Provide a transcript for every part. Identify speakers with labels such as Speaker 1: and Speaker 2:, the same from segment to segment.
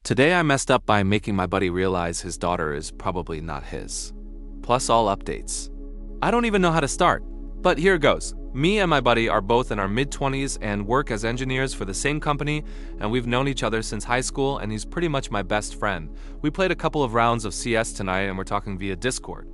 Speaker 1: Today I messed up by making my buddy realize his daughter is probably not his. Plus all updates. I don't even know how to start, but here it goes. Me and my buddy are both in our mid-20s and work as engineers for the same company, and we've known each other since high school, and he's pretty much my best friend. We played a couple of rounds of CS tonight, and we're talking via Discord.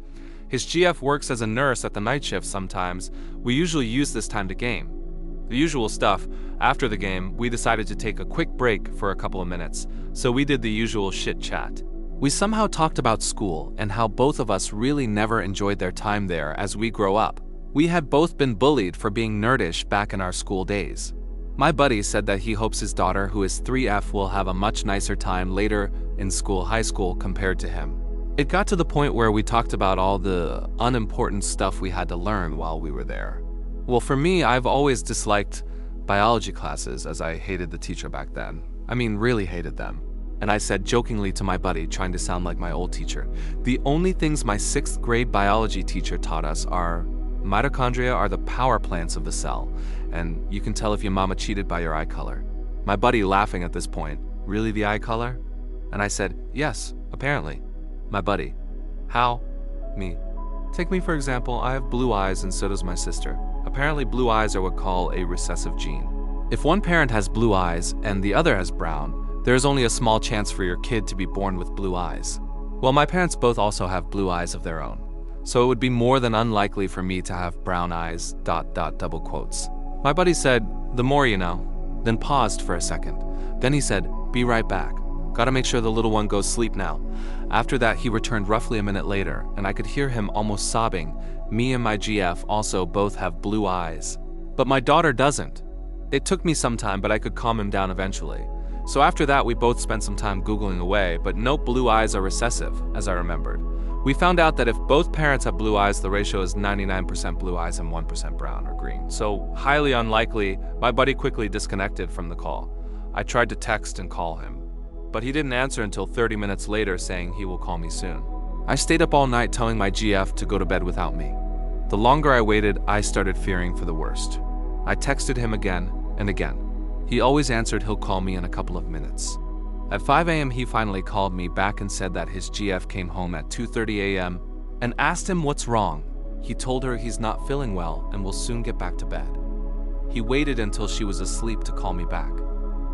Speaker 1: His GF works as a nurse at the night shift sometimes. We usually use this time to game. The usual stuff. After the game, we decided to take a quick break for a couple of minutes, so we did the usual shit chat. We somehow talked about school and how both of us really never enjoyed their time there as we grow up. We had both been bullied for being nerdish back in our school days. My buddy said that he hopes his daughter, who is 3F, will have a much nicer time later in school, high school, compared to him. It got to the point where we talked about all the unimportant stuff we had to learn while we were there. Well, for me, I've always disliked biology classes as I hated the teacher back then. I mean, really hated them. And I said jokingly to my buddy, trying to sound like my old teacher, the only things my 6th grade biology teacher taught us are mitochondria are the power plants of the cell, and you can tell if your mama cheated by your eye color. My buddy laughing at this point, really the eye color? And I said, yes, apparently. My buddy, how? Me. Take me for example, I have blue eyes and so does my sister. Apparently blue eyes are what we call a recessive gene. If one parent has blue eyes and the other has brown, there is only a small chance for your kid to be born with blue eyes. Well, my parents both also have blue eyes of their own. So it would be more than unlikely for me to have brown eyes, ... double quotes. My buddy said, the more you know, then paused for a second. Then he said, be right back. Gotta make sure the little one goes sleep now. After that, he returned roughly a minute later, and I could hear him almost sobbing. Me and my GF also both have blue eyes. But my daughter doesn't. It took me some time, but I could calm him down eventually. So after that, we both spent some time Googling away, but nope, blue eyes are recessive, as I remembered. We found out that if both parents have blue eyes, the ratio is 99% blue eyes and 1% brown or green. So highly unlikely. My buddy quickly disconnected from the call. I tried to text and call him, but he didn't answer until 30 minutes later saying he will call me soon. I stayed up all night telling my GF to go to bed without me. The longer I waited, I started fearing for the worst. I texted him again and again. He always answered he'll call me in a couple of minutes. At 5 a.m. he finally called me back and said that his GF came home at 2:30 a.m. and asked him what's wrong. He told her he's not feeling well and will soon get back to bed. He waited until she was asleep to call me back.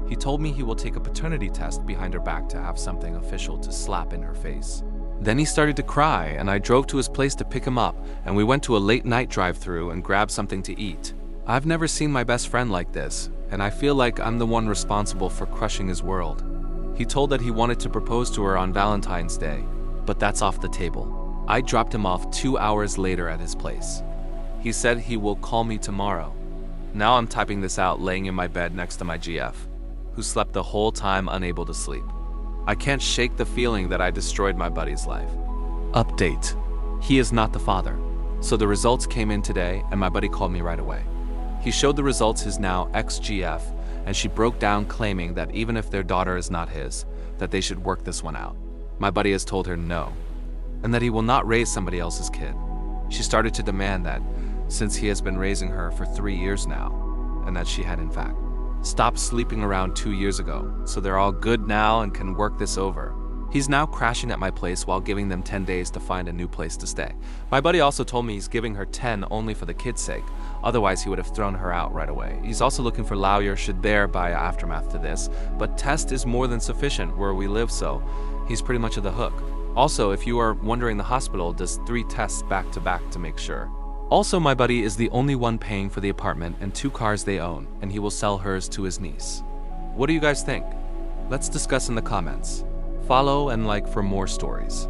Speaker 1: He told me he will take a paternity test behind her back to have something official to slap in her face. Then he started to cry and I drove to his place to pick him up and we went to a late night drive-through and grabbed something to eat. I've never seen my best friend like this and I feel like I'm the one responsible for crushing his world. He told that he wanted to propose to her on Valentine's Day, but that's off the table. I dropped him off 2 hours later at his place. He said he will call me tomorrow. Now I'm typing this out laying in my bed next to my GF, who slept the whole time unable to sleep. I can't shake the feeling that I destroyed my buddy's life. Update. He is not the father. So the results came in today and my buddy called me right away. He showed the results his now ex-GF and she broke down claiming that even if their daughter is not his, that they should work this one out. My buddy has told her no, and that he will not raise somebody else's kid. She started to demand that, since he has been raising her for 3 years now, and that she had in fact stopped sleeping around 2 years ago, so they're all good now and can work this over. He's now crashing at my place while giving them 10 days to find a new place to stay. My buddy also told me he's giving her 10 only for the kid's sake, otherwise he would have thrown her out right away. He's also looking for lawyer should there be aftermath to this, but test is more than sufficient where we live, so he's pretty much at the hook. Also, if you are wondering, the hospital does 3 tests back to back to make sure. Also, my buddy is the only one paying for the apartment and 2 cars they own, and he will sell hers to his niece. What do you guys think? Let's discuss in the comments. Follow and like for more stories.